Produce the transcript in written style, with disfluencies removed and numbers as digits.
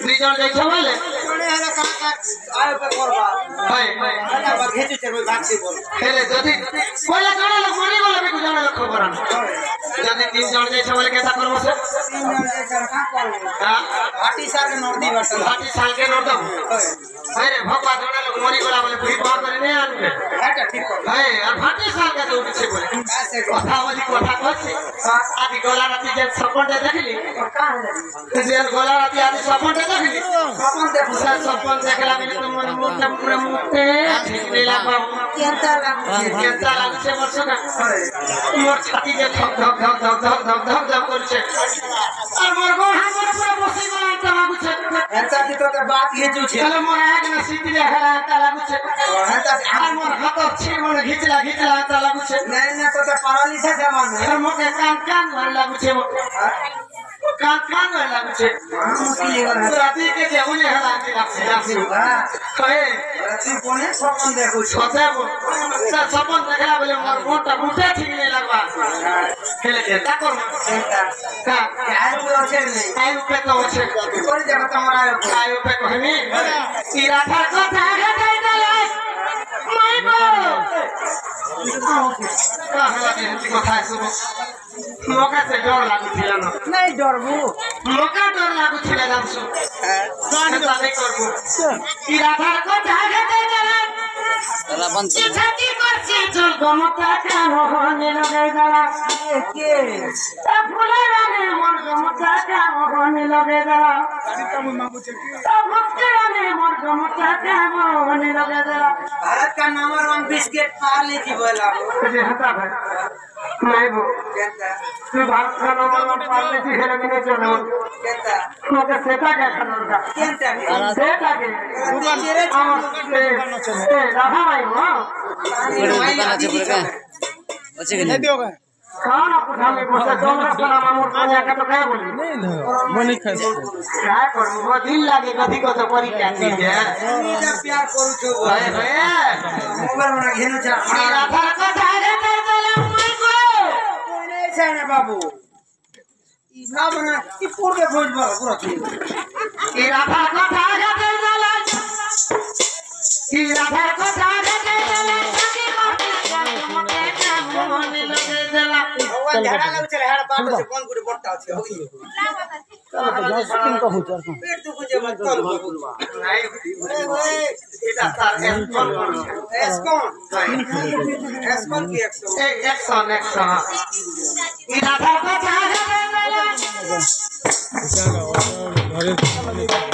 দুইজন যাইছ বলে কোনে হলে কাকা আয় পে করবা ভাই আরে আবার ঘেচুছে ওই ভাগছি বল হেলে যদি কইলা জনে লোক মরি গলে বিকু জনে লোক খবর আন যদি তিনজন যাইছ বলে কেতা করব সে তিনজন যাইছে কা করব হ্যাঁ ভাটি সারকে নর্দি বাসা ভাটি সালকে নড় দাও ভাই রে ভগবান জনে লোক মরি গলা বলে বুড়ি পার করে নিয়ে আনবে এটা ঠিক করে ভাই আর ভাটি সালকে তো উঠছে বলে আছে কথা বলি কথা কইছে আদি গলা রাতি যে সপনটা দেখলি যে গলা রাতি আদি সপনটা দেখলি সপন দেখো সপন দেখলা মানে তোমার মুখটা পুরো মুখতে ঠিক নিলা কেনতা লাগছে কেনতা লাগছে বলছো না মোর ছাতি যে ধক ধক ধক ধক ধক ধক ধক ধক করছে আর মোর গোড় হাত পুরো বসে গেল তা লাগুছে এনতা দি তো বাত ঘেচুছে তাহলে মোর এক না সিটি দেখালা তা লাগুছে এনতা আর মোর হাত ছি মোর ঘিচলা ঘিচলা তা লাগুছে নাই না তো প্যারালিসিস আমার আর মোকে কান কান মার লাগুছে কান কান মার লাগুছে মুশকিল হল রাতি কে যেমনি হেলা আনতে লাগছে লাগছে কয়ে রাতি কোনে সপন দেখুছে সদাব স্যার সপন দেখলা বলে মোর মোটা মুঠে ঠিক নেই লাগবা খেলে দে তা কর এনতা কা আয় তো আছে নাই আই উপে তো আছে করে যাবে তোমার আয় আই উপে কহনি ই রাধার কথা গাই গেলে মাই গো কাহলা দে কথা শুনো মোকা সে ডর লাগুছিল না নাই ডরবো মোকা ডর লাগুছিল জানছো তাই করব ই রাধার কথা গাই গেলে ছাতি করছে চল গমতা কামনে লগাই দাঁড়া কে তা ফুলের রানে মন গমতা কামনে লগাই দাঁড়া তা ভক্তের রানে মন গমতা কামনে লগাই দাঁড়া भारत का नंबर 1 बिस्किट पार्ले जी बोला तुझे हटा भाई नहीं वो कहता तू भारत का नंबर 1 पार्ले जी खेल में नहीं चलो कहता ओके सेटा क्या करना होगा कहता सेटा के तेरे ए राधा भाई हो खाना कुठा में बसे डोंगर कोना मामूर खाने का तो क्या बोली मनी खाए क्या करूं वो दिल लागे कभी को तो परी क्या चीज है नीला प्यार करू छो भाई भाई मोबाइल में घेनु छ राधा को जागे ते चले मैं को कोने छै ना बाबू ई ना बना ई पूरे भोज पूरा छी ई राधा को जागे ते चले ई राधा को जागे ते चले सखी को मोने लगे देला भगवान झाड़ा लग चले हाड़ पाटो से कोन गुडी पड़ता छै होई चलो तो 10 दिन का होता है पेट दुख जे मत कर नहीं ओए इटा तार एस कौन की एक्शन ई राधा को जागे ते चले घरे